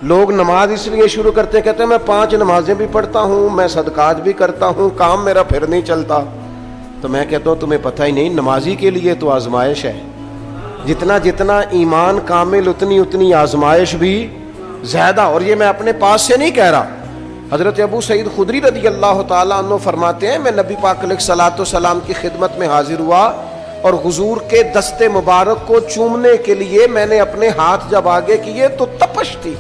لوگ نماز اس لیے شروع کرتے ہیں، کہتے ہیں میں 5 نمازیں بھی پڑھتا ہوں، میں صدقات بھی کرتا ہوں، کام میرا پھر نہیں چلتا. تو میں کہتا ہوں تمہیں پتہ ہی نہیں، نمازی کے لیے تو آزمائش ہے. جتنا جتنا ایمان کامل اتنی اتنی آزمائش بھی زیادہ. اور یہ میں اپنے پاس سے نہیں کہہ رہا. حضرت ابو سعید خدری رضی اللہ تعالیٰ عنہ فرماتے ہیں میں نبی پاک علیہ الصلوۃ والسلام کی خدمت میں حاضر ہوا اور حضور کے دست مبارک کو چومنے کے لیے میں نے اپنے ہاتھ جب آگے کیے تو تپش تھی،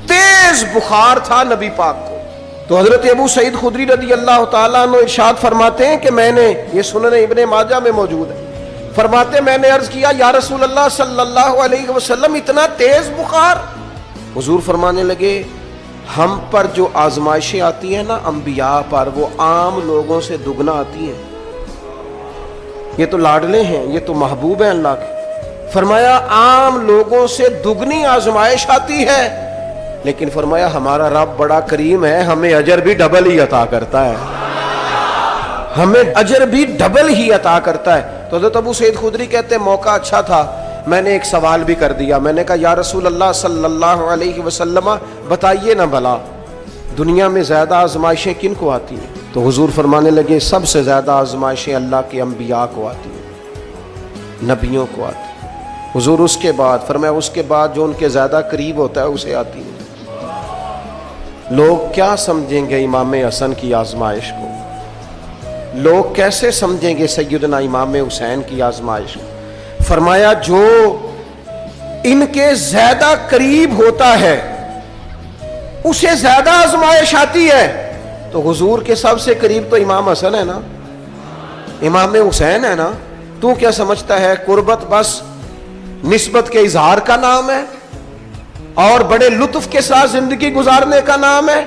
تیز بخار تھا نبی پاک کو. تو حضرت ابو سعید خدری رضی اللہ تعالیٰ عنہ ارشاد فرماتے ہیں کہ میں نے، یہ سنن ابن ماجہ میں موجود ہے، فرماتے میں نے عرض کیا یا رسول اللہ صلی اللہ علیہ وسلم اتنا تیز بخار؟ حضور فرمانے لگے ہم پر جو آزمائشیں آتی ہیں نا انبیاء پر، وہ عام لوگوں سے دگنا آتی ہیں. یہ تو لاڈلے ہیں، یہ تو محبوب ہیں اللہ کے. فرمایا عام لوگوں سے دگنی آزمائش آتی ہے، لیکن فرمایا ہمارا رب بڑا کریم ہے، ہمیں اجر بھی ڈبل ہی عطا کرتا ہے، ہمیں اجر بھی ڈبل ہی عطا کرتا ہے. تو حضرت ابو سعید خدری کہتے ہیں موقع اچھا تھا، میں نے ایک سوال بھی کر دیا. میں نے کہا یا رسول اللہ صلی اللہ علیہ وسلم بتائیے نا بھلا دنیا میں زیادہ آزمائشیں کن کو آتی ہیں؟ تو حضور فرمانے لگے سب سے زیادہ آزمائشیں اللہ کے انبیاء کو آتی ہیں، نبیوں کو آتی ہیں. حضور اس کے بعد فرمایا اس کے بعد جو ان کے زیادہ قریب ہوتا ہے اسے آتی ہے. لوگ کیا سمجھیں گے امام حسن کی آزمائش کو؟ لوگ کیسے سمجھیں گے سیدنا امام حسین کی آزمائش کو؟ فرمایا جو ان کے زیادہ قریب ہوتا ہے اسے زیادہ آزمائش آتی ہے. تو حضور کے سب سے قریب تو امام حسن ہے نا، امام حسین ہے نا. تو کیا سمجھتا ہے قربت بس نسبت کے اظہار کا نام ہے اور بڑے لطف کے ساتھ زندگی گزارنے کا نام ہے؟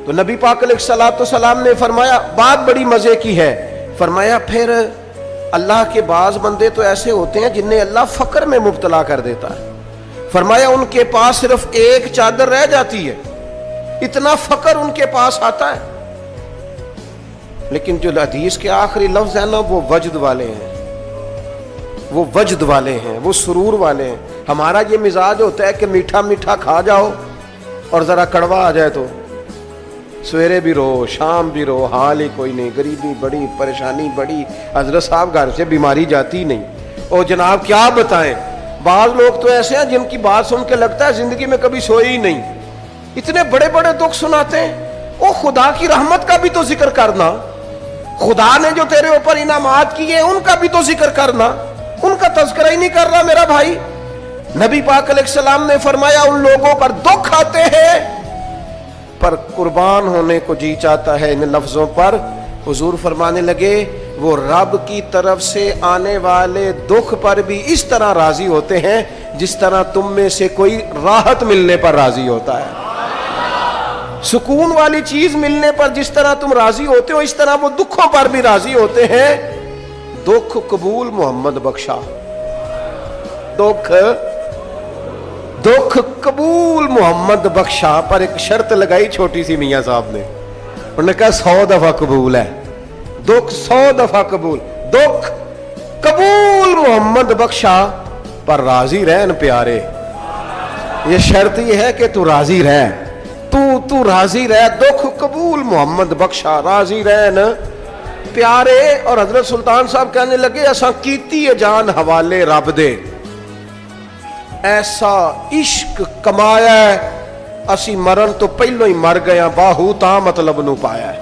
تو نبی پاک علیہ الصلوۃ والسلام نے فرمایا بات بڑی مزے کی ہے. فرمایا پھر اللہ کے بعض بندے تو ایسے ہوتے ہیں جنہیں اللہ فقر میں مبتلا کر دیتا ہے. فرمایا ان کے پاس صرف ایک چادر رہ جاتی ہے، اتنا فقر ان کے پاس آتا ہے. لیکن جو حدیث کے آخری لفظ ہیں نا وہ وجد والے ہیں، وہ وجد والے ہیں، وہ سرور والے ہیں. ہمارا یہ مزاج ہوتا ہے کہ میٹھا میٹھا کھا جاؤ اور ذرا کڑوا آ جائے تو سویرے بھی رو شام بھی رو، حال ہی کوئی نہیں، غریبی بڑی، پریشانی بڑی، حضرت صاحب گھر سے بیماری جاتی نہیں. اور جناب کیا بتائیں، بعض لوگ تو ایسے ہیں جن کی بات سن کے لگتا ہے زندگی میں کبھی سوئے ہی نہیں، اتنے بڑے بڑے دکھ سناتے ہیں. او خدا کی رحمت کا بھی تو ذکر کرنا، خدا نے جو تیرے اوپر انعامات کیے ان کا بھی تو ذکر کرنا. ان کا تذکرہ ہی نہیں کر رہا میرا بھائی. نبی پاک علیہ السلام نے فرمایا ان لوگوں پر دکھ آتے ہیں پر قربان ہونے کو جی چاہتا ہے ان لفظوں پر. حضور فرمانے لگے وہ رب کی طرف سے آنے والے دکھ پر بھی اس طرح راضی ہوتے ہیں جس طرح تم میں سے کوئی راحت ملنے پر راضی ہوتا ہے. سکون والی چیز ملنے پر جس طرح تم راضی ہوتے ہو اس طرح وہ دکھوں پر بھی راضی ہوتے ہیں. دکھ قبول محمد بخشا، دکھ قبول محمد بخشا. پر ایک شرط لگائی چھوٹی سی میاں صاحب نے، انہوں نے کہا 100 دفعہ قبول ہے، دکھ 100 دفعہ قبول. دکھ قبول محمد بخشا پر راضی رہن پیارے. یہ شرط یہ ہے کہ تو راضی رہ، تو راضی رہ. دکھ قبول محمد بخشا، راضی رہن پیارے. اور حضرت سلطان صاحب کہنے لگے اساں کیتی ہے جان حوالے رب دے، ایسا عشق کمایا ہے اسی مرن تو پہلو ہی مر گیا، باہو تا مطلب نو پایا ہے.